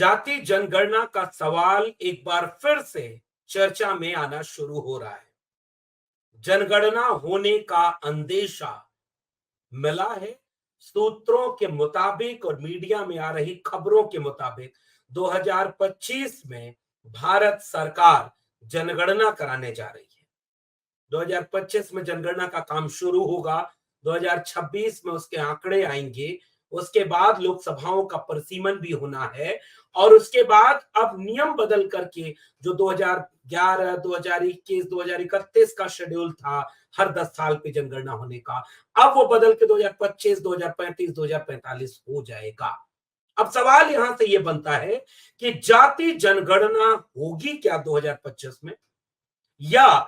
जाति जनगणना का सवाल एक बार फिर से चर्चा में आना शुरू हो रहा है। जनगणना होने का अंदेशा मिला है। सूत्रों के मुताबिक और मीडिया में आ रही खबरों के मुताबिक 2025 में भारत सरकार जनगणना कराने जा रही है। 2025 में जनगणना का काम शुरू होगा। 2026 में उसके आंकड़े आएंगे। उसके बाद लोकसभाओं का परिसीमन भी होना है और उसके बाद अब नियम बदल करके जो 2011, 2021, 2031 का शेड्यूल था हर 10 साल पे जनगणना होने का, अब वो बदल के 2025, 2035, 2045 हो जाएगा। अब सवाल यहां से यह बनता है कि जाति जनगणना होगी क्या 2025 में, या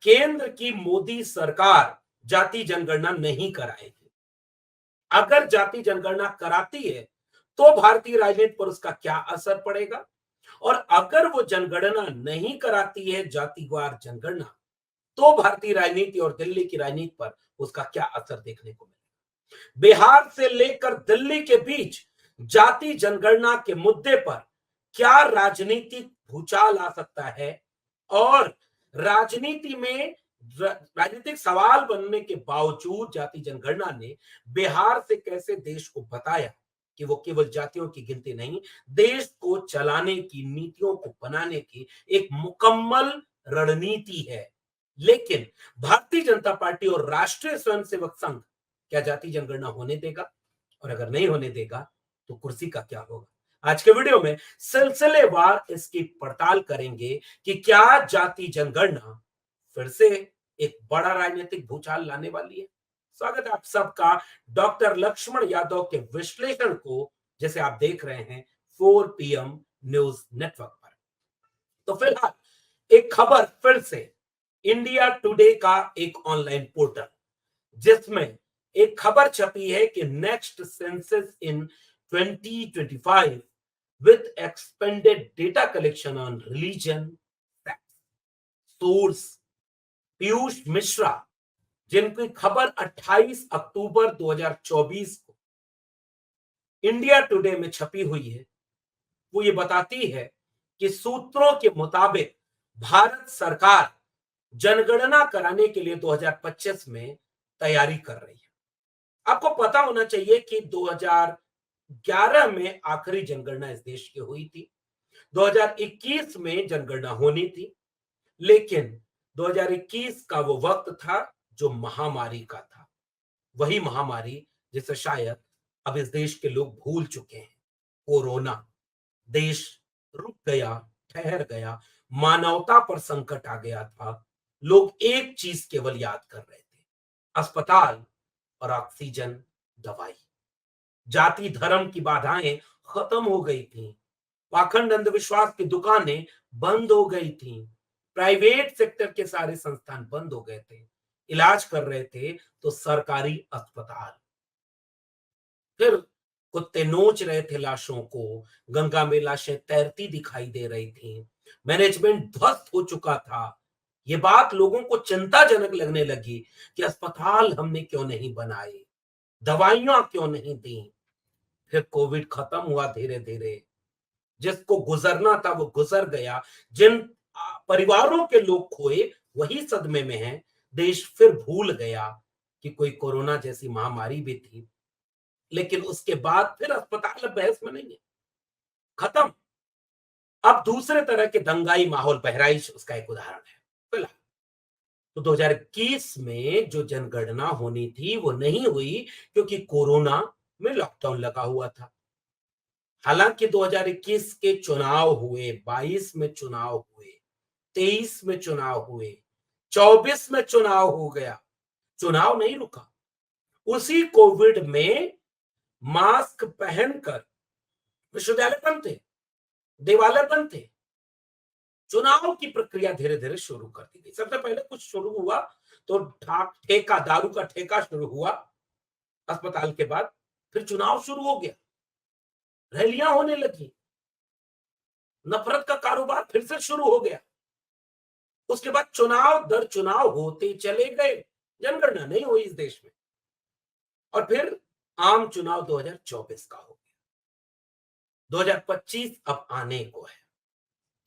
केंद्र की मोदी सरकार जाति जनगणना नहीं कराएगी। अगर जाति जनगणना कराती है तो भारतीय राजनीति पर उसका क्या असर पड़ेगा, और अगर वो जनगणना नहीं कराती है, जातिवार जनगणना, तो भारतीय राजनीति और दिल्ली की राजनीति पर उसका क्या असर देखने को मिलेगा। बिहार से लेकर दिल्ली के बीच जाति जनगणना के मुद्दे पर क्या राजनीतिक भूचाल आ सकता है, और राजनीति में राजनीतिक सवाल बनने के बावजूद जाति जनगणना ने बिहार से कैसे देश को बताया कि वो केवल जातियों की गिनती नहीं, देश को चलाने की, नीतियों को बनाने की एक मुकम्मल रणनीति है। लेकिन भारतीय जनता पार्टी और राष्ट्रीय स्वयंसेवक संघ क्या जाति जनगणना होने देगा, और अगर नहीं होने देगा तो कुर्सी का क्या होगा। आज के वीडियो में सिलसिलेवार इसकी पड़ताल करेंगे कि क्या जाति जनगणना फिर से एक बड़ा राजनीतिक भूचाल लाने वाली है। स्वागत है आप सबका डॉक्टर लक्ष्मण यादव के विश्लेषण को, जैसे आप देख रहे हैं 4 PM न्यूज नेटवर्क पर। तो फिलहाल एक खबर फिर से, इंडिया टुडे का एक ऑनलाइन पोर्टल, जिसमें एक खबर छपी है कि next census in 2025 with expanded data collection on religion, sex. Source Piyush Mishra, जिनकी खबर 28 अक्टूबर 2024 को इंडिया टुडे में छपी हुई है, वो ये बताती है कि सूत्रों के मुताबिक भारत सरकार जनगणना कराने के लिए 2025 में तैयारी कर रही है। आपको पता होना चाहिए कि 2011 में आखिरी जनगणना इस देश की हुई थी। 2021 में जनगणना होनी थी, लेकिन 2021 का वो वक्त था जो महामारी का था। वही महामारी जिसे शायद अब इस देश के लोग भूल चुके हैं, कोरोना। देश रुक गया, ठहर गया, मानवता पर संकट आ गया था। लोग एक चीज केवल याद कर रहे थे, अस्पताल और ऑक्सीजन, दवाई। जाति धर्म की बाधाएं खत्म हो गई थी। पाखंड अंधविश्वास की दुकानें बंद हो गई थी। प्राइवेट सेक्टर के सारे संस्थान बंद हो गए थे। इलाज कर रहे थे तो सरकारी अस्पताल। फिर कुत्ते नोच रहे थे लाशों को, गंगा में लाशें तैरती दिखाई दे रही थी। मैनेजमेंट ध्वस्त हो चुका था। ये बात लोगों को चिंताजनक लगने लगी कि अस्पताल हमने क्यों नहीं बनाए, दवाइयां क्यों नहीं दी। फिर कोविड खत्म हुआ धीरे धीरे। जिसको गुजरना था वो गुजर गया। जिन परिवारों के लोग खोए वही सदमे में हैं। देश फिर भूल गया कि कोई कोरोना जैसी महामारी भी थी। लेकिन उसके बाद फिर अस्पताल अब बहस में नहीं है, खत्म। अब दूसरे तरह के दंगाई माहौल, बहराइच उसका एक उदाहरण है। फिलहाल तो 2021 में जो जनगणना होनी थी वो नहीं हुई, क्योंकि कोरोना में लॉकडाउन लगा हुआ था। हालांकि 2021 के चुनाव हुए, 22 में चुनाव हुए, 23 में चुनाव हुए, 24 में चुनाव हो गया, चुनाव नहीं रुका। उसी कोविड में मास्क पहनकर विश्वविद्यालय बंद थे, देवालय बंद थे। चुनाव की प्रक्रिया धीरे धीरे शुरू कर दी गई। सबसे पहले कुछ शुरू हुआ तो ठेका, दारू का ठेका शुरू हुआ अस्पताल के बाद। फिर चुनाव शुरू हो गया, रैलियां होने लगी, नफरत का कारोबार फिर से शुरू हो गया। उसके बाद चुनाव दर चुनाव होते चले गए, जनगणना नहीं हुई इस देश में। और फिर आम चुनाव 2024 का हो गया। 2025 अब आने को है।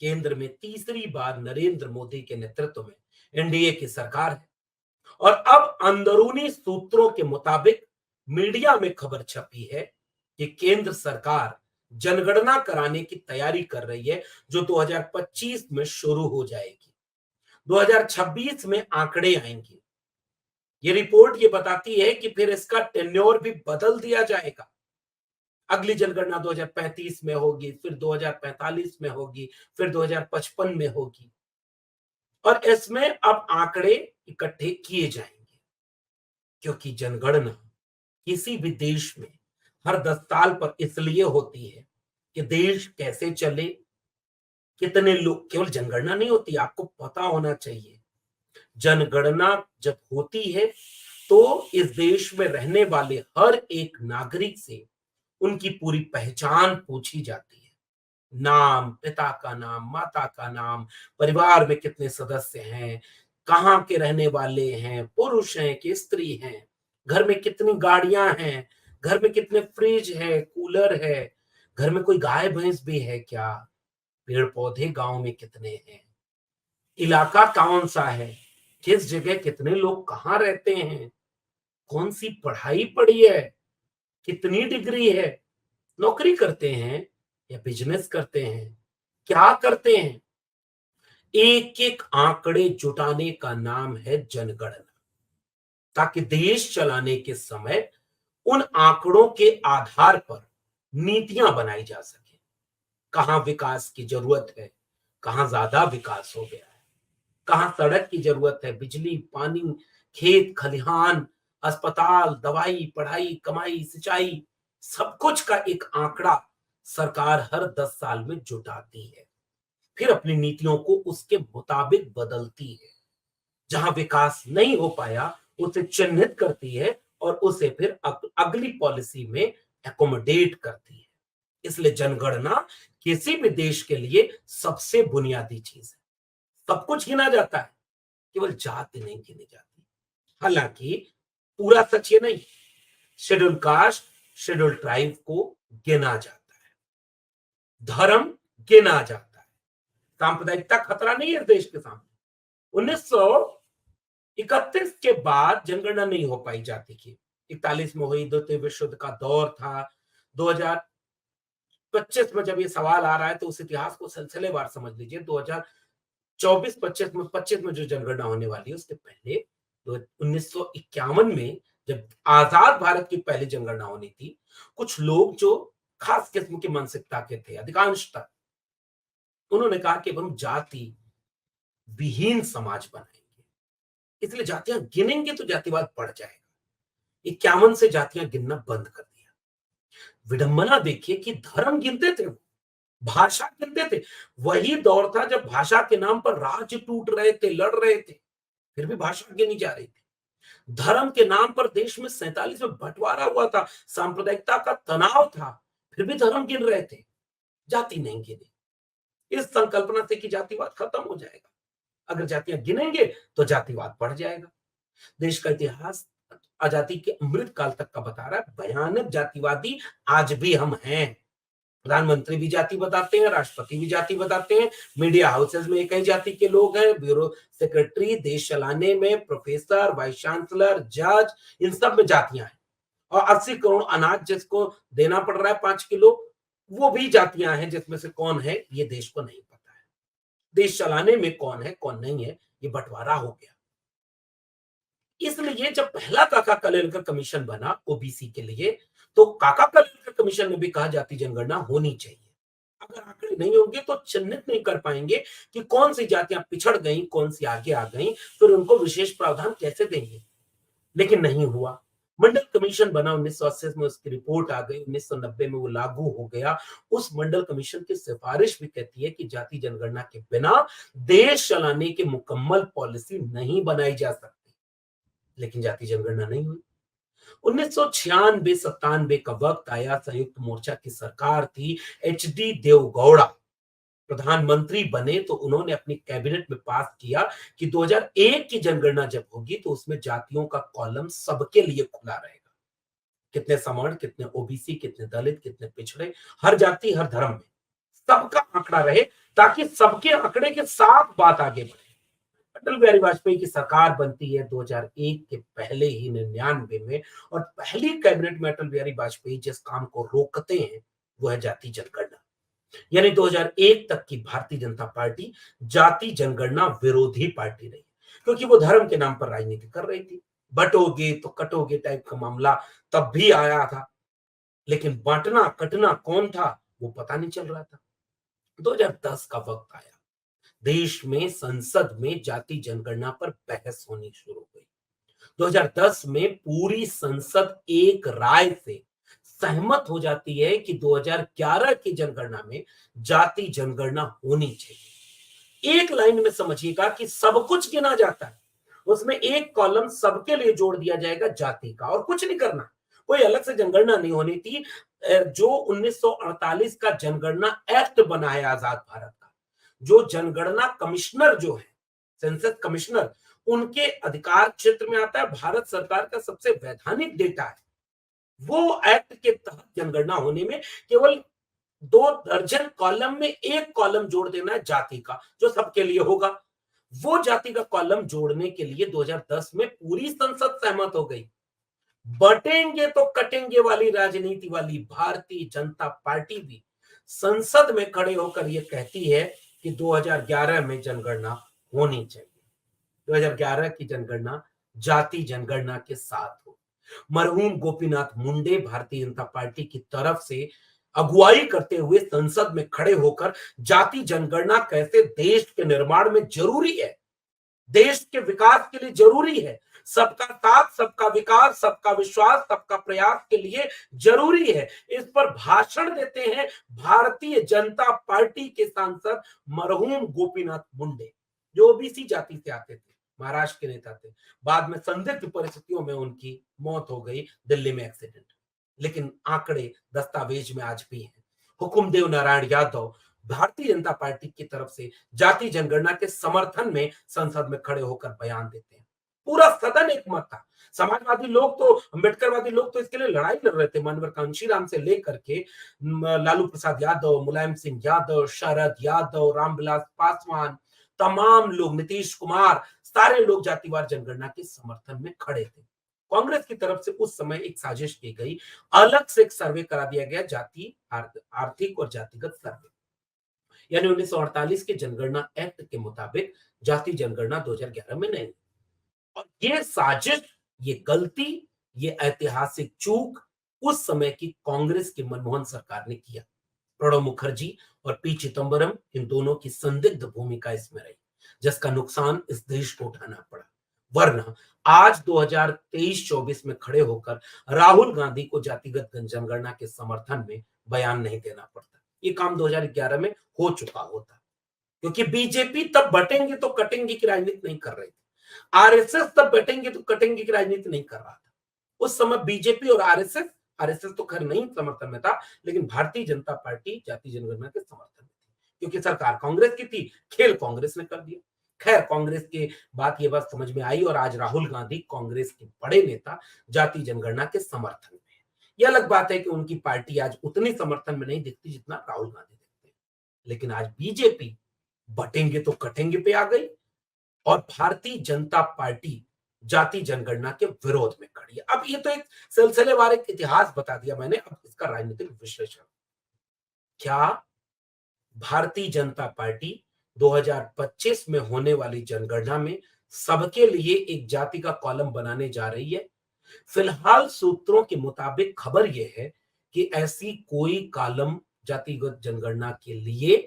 केंद्र में तीसरी बार नरेंद्र मोदी के नेतृत्व में एनडीए की सरकार है और अब अंदरूनी सूत्रों के मुताबिक मीडिया में खबर छपी है कि केंद्र सरकार जनगणना कराने की तैयारी कर रही है, जो 2025 में शुरू हो जाएगी। 2026 में आंकड़े आएंगे। ये रिपोर्ट ये बताती है कि फिर इसका टेन्योर भी बदल दिया जाएगा। अगली जनगणना 2035 में होगी, फिर 2045 में होगी, फिर 2055 में होगी और इसमें अब आंकड़े इकट्ठे किए जाएंगे, क्योंकि जनगणना किसी भी देश में हर 10 साल पर इसलिए होती है कि देश कैसे चले, कितने लोग, केवल जनगणना नहीं होती, आपको पता होना चाहिए। जनगणना जब होती है तो इस देश में रहने वाले हर एक नागरिक से उनकी पूरी पहचान पूछी जाती है। नाम, पिता का नाम, माता का नाम, परिवार में कितने सदस्य हैं, कहाँ के रहने वाले हैं, पुरुष हैं कि स्त्री हैं, घर में कितनी गाड़ियां हैं, घर में कितने फ्रिज है, कूलर है, घर में कोई गाय भैंस भी है क्या, पेड़ पौधे गांव में कितने हैं, इलाका कौन सा है, किस जगह कितने लोग कहाँ रहते हैं, कौन सी पढ़ाई पढ़ी है, कितनी डिग्री है, नौकरी करते हैं या बिजनेस करते हैं, क्या करते हैं। एक एक आंकड़े जुटाने का नाम है जनगणना, ताकि देश चलाने के समय उन आंकड़ों के आधार पर नीतियां बनाई जा सके। कहां विकास की जरूरत है, कहां ज्यादा विकास हो गया है, कहां सड़क की जरूरत है, बिजली, पानी, खेत खलिहान, अस्पताल, दवाई, पढ़ाई, कमाई, सिंचाई, सब कुछ का एक आंकड़ा सरकार हर 10 साल में जुटाती है। फिर अपनी नीतियों को उसके मुताबिक बदलती है। जहां विकास नहीं हो पाया उसे चिन्हित करती है और उसे फिर अगली पॉलिसी में एकोमोडेट करती है। इसलिए जनगणना किसी भी देश के लिए सबसे बुनियादी चीज है। सब कुछ गिना जाता है, केवल जाति नहीं गिनी जाती। हालांकि पूरा सच ये नहीं, शेड्यूल कास्ट, शेड्यूल ट्राइब को गिना जाता है, धर्म गिना जाता है। सांप्रदायिकता खतरा नहीं है देश के सामने। 1931 के बाद जनगणना नहीं हो पाई जाति की। 41 में हुई, द्वितीय विश्व युद्ध का दौर था। 2025 में जब ये सवाल आ रहा है तो उस इतिहास को सिलसिलेवार समझ लीजिए। 2024-25 में जो जनगणना होने वाली है उसके पहले 1951 में जब आजाद भारत की पहली जनगणना होनी थी, कुछ लोग जो खास किस्म की मानसिकता के थे, अधिकांशतः, उन्होंने कहा कि हम जाति विहीन समाज बनाएंगे, इसलिए जातियां गिनेंगे तो जातिवाद बढ़ जाएगा। 51 से जातियां गिनना बंद कर दिया। विडंबना देखिए कि धर्म गिनते थे, भाषा गिनते थे। वही दौर था जब भाषा के नाम पर राज्य टूट रहे थे, लड़ रहे थे, फिर भी भाषा गिनी जा रही थी। धर्म के नाम पर देश में 47 में बंटवारा हुआ था, सांप्रदायिकता का तनाव था, फिर भी धर्म गिन रहे थे, जाति नहीं गिनी। इस संकल्पना से कि जातिवाद खत्म हो जाएगा, अगर जातियां गिनेंगे तो जातिवाद बढ़ जाएगा। देश का इतिहास आजादी के अमृत काल तक का बता रहा है, भयानक जातिवादी आज भी हम हैं। प्रधानमंत्री भी जाति बताते हैं, राष्ट्रपति भी जाति बताते हैं, मीडिया हाउसेस में एक ही जाति के लोग हैं, ब्यूरो सेक्रेटरी, देश चलाने में प्रोफेसर, वाइस चांसलर, जज, इन सब में जातियां हैं। और 80 करोड़ अनाज जिसको देना पड़ रहा है 5 किलो, वो भी जातियां हैं, जिसमें से कौन है ये देश को नहीं पता है। देश चलाने में कौन है कौन नहीं है ये बंटवारा हो गया। इसलिए जब पहला काका कलेलकर कमीशन बना ओबीसी के लिए, तो काका कलेलकर कमीशन में भी कहा जाति जनगणना होनी चाहिए। अगर आंकड़े नहीं होंगे तो चिन्हित नहीं कर पाएंगे कि कौन सी जातियां पिछड़ गई, कौन सी आगे आ गई, फिर उनको विशेष प्रावधान कैसे देंगे। लेकिन नहीं हुआ। मंडल कमीशन बना 1980 में, उसकी रिपोर्ट आ गई, 1990 में वो लागू हो गया। उस मंडल कमीशन की सिफारिश भी कहती है कि जाति जनगणना के बिना देश चलाने की मुकम्मल पॉलिसी नहीं बनाई जा सकती। लेकिन जाति जनगणना नहीं हुई। 1996-97 का वक्त आया, संयुक्त मोर्चा की सरकार थी, एचडी देवगौड़ा प्रधानमंत्री बने तो उन्होंने अपनी कैबिनेट में पास किया कि 2001 की जनगणना जब होगी तो उसमें जातियों का कॉलम सबके लिए खुला रहेगा। कितने सवर्ण, कितने ओबीसी, कितने दलित, कितने पिछड़े, हर जाति, हर धर्म में सबका आंकड़ा रहे, ताकि सबके आंकड़े के साथ बात आगे बढ़े। अटल बिहारी वाजपेयी की सरकार बनती है 2001 के पहले ही 99 में, और पहली कैबिनेट में अटल बिहारी वाजपेयी जिस काम को रोकते हैं वो है जाति जनगणना। यानी 2001 तक की भारतीय जनता पार्टी जाति जनगणना विरोधी पार्टी रही, क्योंकि वो धर्म के नाम पर राजनीति कर रही थी। बटोगे तो कटोगे टाइप का मामला तब भी आया था, लेकिन बांटना कटना कौन था वो पता नहीं चल रहा था। 2010 का वक्त आया, देश में संसद में जाति जनगणना पर बहस होनी शुरू हुई। 2010 में पूरी संसद एक राय से सहमत हो जाती है कि 2011 की जनगणना में जाति जनगणना होनी चाहिए। एक लाइन में समझिएगा कि सब कुछ गिना जाता है, उसमें एक कॉलम सबके लिए जोड़ दिया जाएगा जाति का, और कुछ नहीं करना, कोई अलग से जनगणना नहीं होनी थी। जो 1948 का जनगणना एक्ट बना है आजाद भारत का, जो जनगणना कमिश्नर जो है, सेंसस कमिश्नर, उनके अधिकार क्षेत्र में आता है, भारत सरकार का सबसे वैधानिक डेटा है। वो एक्ट के तहत जनगणना होने में केवल 2 दर्जन कॉलम में एक कॉलम जोड़ देना है जाति का, जो सबके लिए होगा। वो जाति का कॉलम जोड़ने के लिए 2010 में पूरी संसद सहमत हो गई। बटेंगे तो कटेंगे वाली राजनीति वाली भारतीय जनता पार्टी भी संसद में खड़े होकर यह कहती है कि 2011 में जनगणना होनी चाहिए। 2011 की जनगणना जाति जनगणना के साथ हो। मरहूम गोपीनाथ मुंडे भारतीय जनता पार्टी की तरफ से अगुवाई करते हुए संसद में खड़े होकर जाति जनगणना कैसे देश के निर्माण में जरूरी है, देश के विकास के लिए जरूरी है, सबका साथ, सबका विकास, सबका विश्वास, सबका प्रयास के लिए जरूरी है, इस पर भाषण देते हैं भारतीय जनता पार्टी के सांसद मरहूम गोपीनाथ मुंडे, जो ओबीसी जाति से आते थे, महाराष्ट्र के नेता थे। बाद में संदिग्ध परिस्थितियों में उनकी मौत हो गई दिल्ली में एक्सीडेंट, लेकिन आंकड़े दस्तावेज में आज भी हैं। हुकुमदेव नारायण यादव भारतीय जनता पार्टी की तरफ से जाति जनगणना के समर्थन में संसद में खड़े होकर बयान देते हैं। पूरा सदन एक मत था। समाजवादी लोग तो, अम्बेडकरवादी लोग तो इसके लिए लड़ाई लड़ रहे थे, मानवर कांशीराम से लेकर के लालू प्रसाद यादव, मुलायम सिंह यादव, शरद यादव, रामविलास पासवान, तमाम लोग, नीतीश कुमार, सारे लोग जातिवार जनगणना के समर्थन में खड़े थे। कांग्रेस की तरफ से उस समय एक साजिश की गई, अलग से एक सर्वे करा दिया गया, जाति आर्थिक और जातिगत सर्वे, यानी 1948 के जनगणना एक्ट के मुताबिक जाति जनगणना 2011 में नहीं। और ये साजिश, ये गलती, ये ऐतिहासिक चूक उस समय की कांग्रेस की मनमोहन सरकार ने किया। प्रणब मुखर्जी और पी चिदंबरम, इन दोनों की संदिग्ध भूमिका इसमें रही, जिसका नुकसान इस देश को उठाना पड़ा। वरना आज 2023-24 में खड़े होकर राहुल गांधी को जातिगत जनगणना के समर्थन में बयान नहीं देना पड़ता। ये काम 2011 में हो चुका होता, क्योंकि बीजेपी तब बटेंगे तो कटेंगे की राजनीति नहीं कर रही थी, आरएसएस तब बटेंगे तो कटेंगे की राजनीति नहीं कर रहा था। उस समय बीजेपी और आरएसएस तो खैर नहीं समर्थन में था, लेकिन भारतीय जनता पार्टी जाति जनगणना के समर्थन में थी, क्योंकि सरकार कांग्रेस की थी, खेल कांग्रेस ने कर दिया। खैर, कांग्रेस के बात ये बात समझ में आई और आज राहुल गांधी कांग्रेस के बड़े नेता जाति जनगणना के समर्थन में है। ये अलग बात है कि उनकी पार्टी आज उतनी समर्थन में नहीं दिखती जितना राहुल गांधी दिखते हैं, लेकिन आज बीजेपी बटेंगे तो कटेंगे पे आ गई और भारतीय जनता पार्टी जाति जनगणना के विरोध में खड़ी है। अब ये तो एक सिलसिलेवार एक इतिहास बता दिया मैंने, अब इसका राजनीतिक विश्लेषण। क्या भारतीय जनता पार्टी 2025 में होने वाली जनगणना में सबके लिए एक जाति का कॉलम बनाने जा रही है? फिलहाल सूत्रों के मुताबिक खबर यह है कि ऐसी कोई कॉलम जातिगत जनगणना के लिए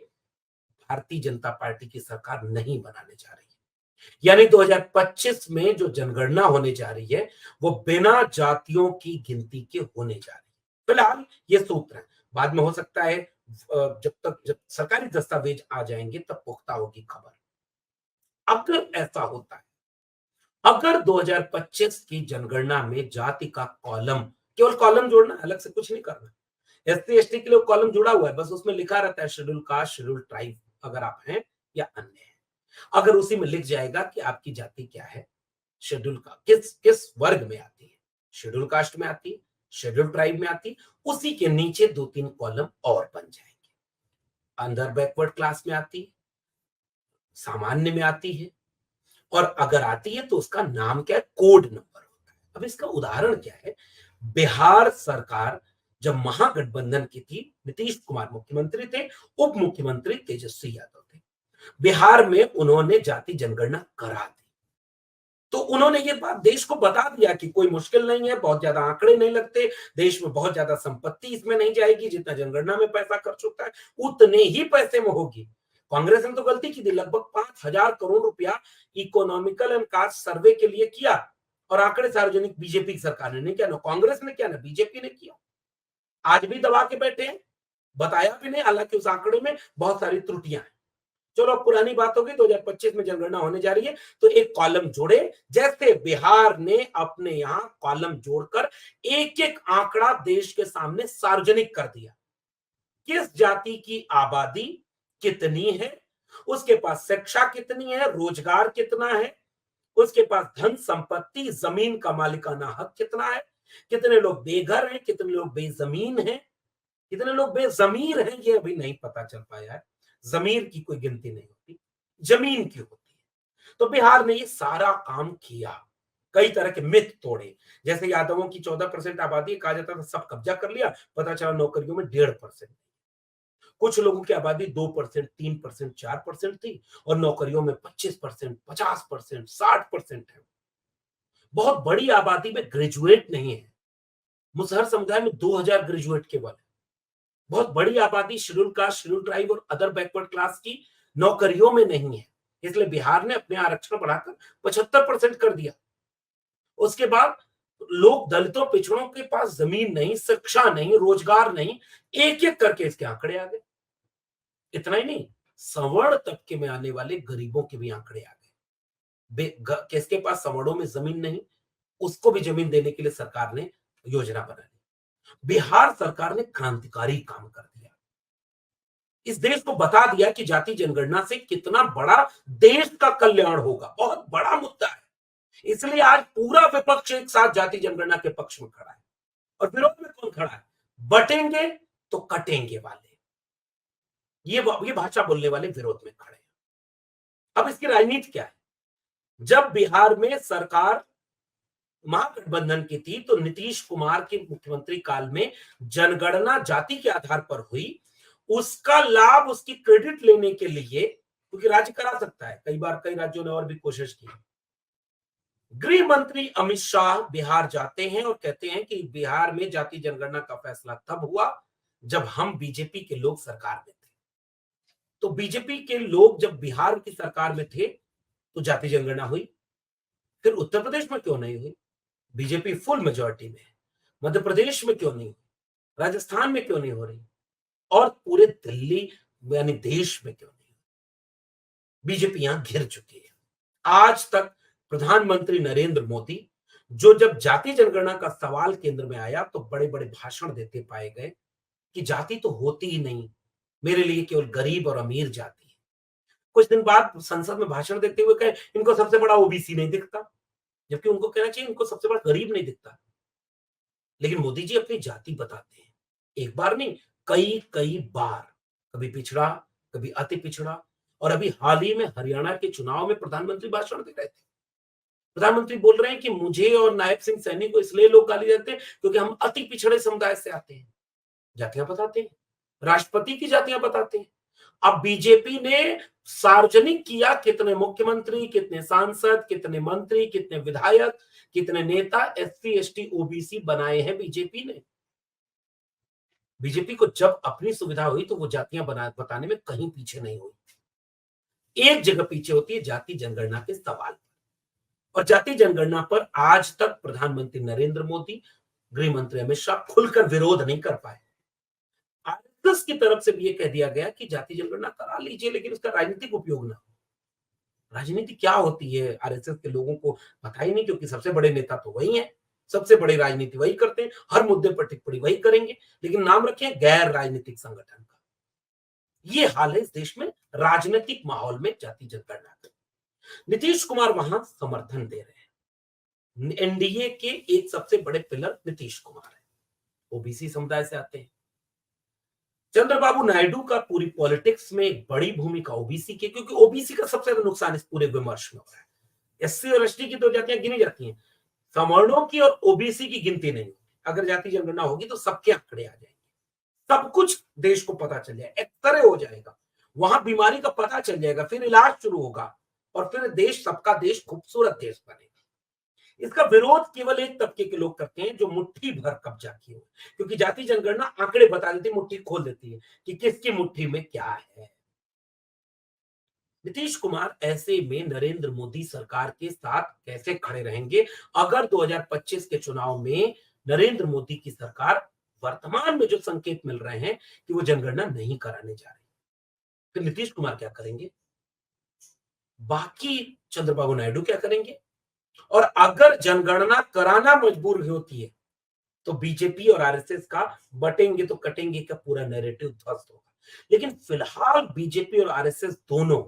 भारतीय जनता पार्टी की सरकार नहीं बनाने जा रही है। यानी 2025 में जो जनगणना होने जा रही है वो बिना जातियों की गिनती के होने जा रही है। फिलहाल ये सूत्र है, बाद में हो सकता है जब सरकारी दस्तावेज आ जाएंगे तब पुख्ता होगी खबर। अगर ऐसा होता है, अगर 2025 की जनगणना में जाति का कॉलम, केवल कॉलम जोड़ना, अलग से कुछ नहीं करना, एससी एसटी के लिए कॉलम जुड़ा हुआ है, बस उसमें लिखा रहता है शेड्यूल कास्ट, शेड्यूल ट्राइब अगर आप हैं या अन्य हैं। अगर उसी में लिख जाएगा कि आपकी जाति क्या है, शेड्यूल का किस किस वर्ग में आती है, शेड्यूल कास्ट में आती है, शेड्यूल ट्राइब में आती है, उसी के नीचे 2-3 कॉलम और बन जाएंगे। अंडर बैकवर्ड क्लास में आती है, सामान्य में आती है, और अगर आती है तो उसका नाम क्या है, कोड नंबर होता है। अब इसका उदाहरण क्या है, बिहार सरकार जब महागठबंधन की थी, नीतीश कुमार मुख्यमंत्री थे, उप मुख्यमंत्री तेजस्वी यादव थे। बिहार में उन्होंने जाति जनगणना करा दी, तो उन्होंने ये बात देश को बता दिया कि कोई मुश्किल नहीं है, बहुत ज्यादा आंकड़े नहीं लगते, देश में बहुत ज्यादा संपत्ति इसमें नहीं जाएगी, जितना जनगणना में पैसा खर्च होता है उतने ही पैसे में होगी। कांग्रेस ने तो गलती की थी, लगभग 5,000 करोड़ रुपया इकोनॉमिकल एंड कास्ट सर्वे के लिए किया, और आंकड़े सार्वजनिक बीजेपी की सरकार ने नहीं किया, ना कांग्रेस ने किया ना बीजेपी ने किया। आज भी दबा के बैठे हैं, बताया भी नहीं, हालांकि उस आंकड़े में बहुत सारी त्रुटियां हैं। चलो अब पुरानी बात होगी, 2025 में जनगणना होने जा रही है, तो एक कॉलम जोड़े, जैसे बिहार ने अपने यहां कॉलम जोड़कर एक एक आंकड़ा देश के सामने सार्वजनिक कर दिया। किस जाति की आबादी कितनी है, उसके पास शिक्षा कितनी है, रोजगार कितना है, उसके पास धन संपत्ति जमीन का मालिकाना हक कितना है, कितने लोग बेघर हैं, कितने लोग बेजमीन हैं, कितने लोग बेजमीर हैं, ये अभी नहीं पता चल पाया है। जमीर की कोई गिनती नहीं होती, जमीन की होती है। तो बिहार ने ये सारा काम किया, कई तरह के मिथ तोड़े, जैसे यादवों की 14% आबादी, कहा जाता था सब कब्जा कर लिया, पता चला नौकरियों में 1.5%। कुछ लोगों की आबादी 2%, 3%, 4% थी, और नौकरियों में 25%, 50%, 60% है। बहुत बड़ी आबादी में ग्रेजुएट नहीं है, मुसहर समुदाय में 2000 ग्रेजुएट केवल है। बहुत बड़ी आबादी शेड्यूल कास्ट, शेड्यूल ट्राइब और अदर बैकवर्ड क्लास की नौकरियों में नहीं है, इसलिए बिहार ने अपने आरक्षण बढ़ाकर 75% कर दिया। उसके बाद लोग, दलितों पिछड़ों के पास जमीन नहीं, शिक्षा नहीं, रोजगार नहीं, एक एक करके इसके आंकड़े आ गए। इतना ही नहीं, सवर्ण तबके में आने वाले गरीबों के भी आंकड़े आ गए। किसके पास सवर्णों में जमीन नहीं, उसको भी जमीन देने के लिए सरकार ने योजना बना ली। बिहार सरकार ने क्रांतिकारी काम कर दिया, इस देश को बता दिया कि जाति जनगणना से कितना बड़ा देश का कल्याण होगा, बहुत बड़ा मुद्दा है। इसलिए आज पूरा विपक्ष एक साथ जाति जनगणना के पक्ष में खड़ा है। और विरोध में कौन खड़ा है, बटेंगे तो कटेंगे वाले, ये भाषा बोलने वाले विरोध में खड़े हैं। अब इसकी राजनीति क्या है, जब बिहार में सरकार महागठबंधन की थी, तो नीतीश कुमार के मुख्यमंत्री काल में जनगणना जाति के आधार पर हुई, उसका लाभ, उसकी क्रेडिट लेने के लिए, क्योंकि राज्य करा सकता है, कई बार कई राज्यों ने और भी कोशिश की, गृह मंत्री अमित शाह बिहार जाते हैं और कहते हैं कि बिहार में जाति जनगणना का फैसला तब हुआ जब हम बीजेपी के लोग सरकार में थे। तो बीजेपी के लोग जब बिहार की सरकार में थे तो जाति जनगणना हुई, फिर उत्तर प्रदेश में क्यों नहीं हुई, बीजेपी फुल मेजॉरिटी में है, मध्य प्रदेश में क्यों नहीं हुई, राजस्थान में क्यों नहीं हो रही, और पूरे दिल्ली यानी देश में क्यों नहीं, बीजेपी यहां घिर चुकी है। आज तक प्रधानमंत्री नरेंद्र मोदी, जो जब जाति जनगणना का सवाल केंद्र में आया तो बड़े बड़े भाषण देते पाए गए कि जाति तो होती ही नहीं, मेरे लिए केवल गरीब और अमीर जाति है। कुछ दिन बाद संसद में भाषण देते हुए कहे इनको सबसे बड़ा ओबीसी नहीं दिखता, जबकि उनको कहना चाहिए इनको सबसे बड़ा गरीब नहीं दिखता। लेकिन मोदी जी अपनी जाति बताते हैं, एक बार नहीं, कई कई बार, कभी पिछड़ा, कभी अति पिछड़ा, और अभी हाल ही में हरियाणा के चुनाव में प्रधानमंत्री भाषण दे रहे थे। प्रधानमंत्री बोल रहे हैं कि मुझे और नायब सिंह सैनी को इसलिए लोग गाली देते हैं क्योंकि हम अति पिछड़े समुदाय से आते हैं। जातियां बताते हैं, राष्ट्रपति की जातियां बताते हैं। अब बीजेपी ने सार्वजनिक किया कितने मुख्यमंत्री, कितने सांसद, कितने मंत्री, कितने विधायक, कितने नेता एससी एसटी ओबीसी बनाए हैं बीजेपी ने। बीजेपी को जब अपनी सुविधा हुई तो वो जातियां बताने में कहीं पीछे नहीं हुई। एक जगह पीछे होती है, जाति जनगणना के सवाल। और जाति जनगणना पर आज तक प्रधानमंत्री नरेंद्र मोदी, गृह मंत्री अमित शाह खुलकर विरोध नहीं कर पाए। आरएसएस की तरफ से भी ये कह दिया गया कि जाति जनगणना करा लीजिए, लेकिन उसका राजनीतिक उपयोग ना हो। राजनीति क्या होती है आरएसएस के लोगों को पता ही नहीं, क्योंकि सबसे बड़े नेता तो वही हैं, सबसे बड़ी राजनीति वही करते हैं, हर मुद्दे पर टिप्पणी वही करेंगे, लेकिन नाम रखें गैर राजनीतिक संगठन का। ये हाल है इस देश में राजनीतिक माहौल में जाति जनगणना का। नीतीश कुमार वहां समर्थन दे रहे हैं, एनडीए के एक सबसे बड़े पिलर नीतीश कुमार है। ओबीसी समुदाय से आते हैं। चंद्रबाबु नायडू का पूरी पॉलिटिक्स में एक बड़ी भूमिका ओबीसी की, क्योंकि ओबीसी का सबसे ज्यादा नुकसान इस पूरे विमर्श में हो रहा है। एससी और एसटी की तो जातियां गिनी जाती हैं, सवर्णों की और ओबीसी की गिनती नहीं। अगर जाति जनगणना होगी तो सबके आंकड़े आ जाएंगे, सब कुछ देश को पता चल जाएगा, एक तरह हो जाएगा, वहां बीमारी का पता चल जाएगा, फिर इलाज शुरू होगा और फिर देश, सबका देश खूबसूरत देश बनेगा। इसका विरोध केवल एक तबके के लोग करते हैं जो मुट्ठी भर कब्जा किए हुए, क्योंकि जाति जनगणना आंकड़े बता देती है, मुट्ठी खोल देती है कि किसकी मुट्ठी में क्या है। नीतीश कुमार ऐसे में नरेंद्र मोदी सरकार के साथ कैसे खड़े रहेंगे अगर 2025 के चुनाव में नरेंद्र मोदी की सरकार, वर्तमान में जो संकेत मिल रहे हैं कि वो जनगणना नहीं कराने जा रही, फिर नीतीश कुमार क्या करेंगे, बाकी चंद्रबाबू नायडू क्या करेंगे? और अगर जनगणना कराना मजबूर होती है तो बीजेपी और आरएसएस का बटेंगे तो कटेंगे का पूरा नैरेटिव ध्वस्त होगा। लेकिन फिलहाल बीजेपी और आरएसएस दोनों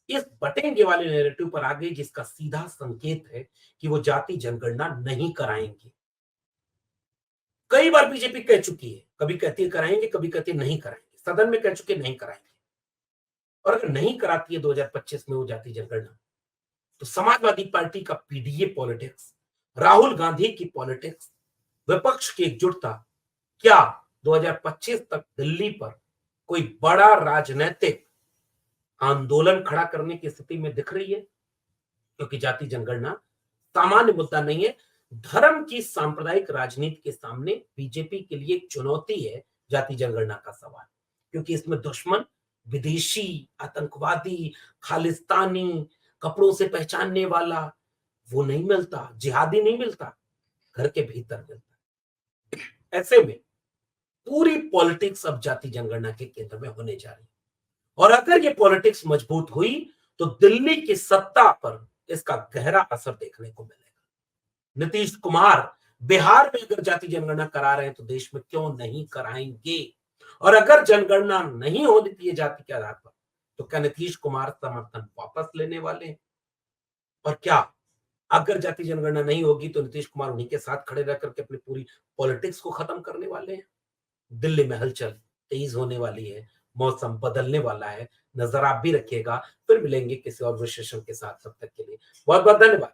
इस बटेंगे वाले नैरेटिव पर आ गई, जिसका सीधा संकेत है कि वो जाति जनगणना नहीं कराएंगे। कई बार बीजेपी कह चुकी है, कभी कहती है कराएंगे, कभी कहती है नहीं कराएंगे, सदन में कह चुके नहीं कराएंगे। और अगर नहीं कराती है 2025 में वो जाति जनगणना, तो समाजवादी पार्टी का पीडीए पॉलिटिक्स, राहुल गांधी की पॉलिटिक्स, विपक्ष की एकजुटता क्या 2025 तक दिल्ली पर कोई बड़ा राजनीतिक आंदोलन खड़ा करने की स्थिति में दिख रही है? क्योंकि जाति जनगणना सामान्य मुद्दा नहीं है, धर्म की सांप्रदायिक राजनीति के सामने बीजेपी के लिए एक चुनौती है जाति जनगणना का सवाल, क्योंकि इसमें दुश्मन विदेशी, आतंकवादी, खालिस्तानी, कपड़ों से पहचानने वाला वो नहीं मिलता, जिहादी नहीं मिलता, घर के भीतर मिलता। ऐसे में पूरी पॉलिटिक्स अब जाति जनगणना के केंद्र में होने जा रही है, और अगर ये पॉलिटिक्स मजबूत हुई तो दिल्ली की सत्ता पर इसका गहरा असर देखने को मिलेगा। नीतीश कुमार बिहार में अगर जाति जनगणना करा रहे हैं तो देश में क्यों नहीं कराएंगे? और अगर जनगणना नहीं होती है जाति के आधार पर, तो क्या नीतीश कुमार समर्थन वापस लेने वाले हैं? और क्या अगर जाति जनगणना नहीं होगी तो नीतीश कुमार उन्हीं के साथ खड़े रह करके अपनी पूरी पॉलिटिक्स को खत्म करने वाले हैं? दिल्ली में हलचल तेज होने वाली है, मौसम बदलने वाला है, नजर आप भी रखिएगा। फिर मिलेंगे किसी और विशेषण के साथ, तब तक के लिए बहुत बहुत धन्यवाद।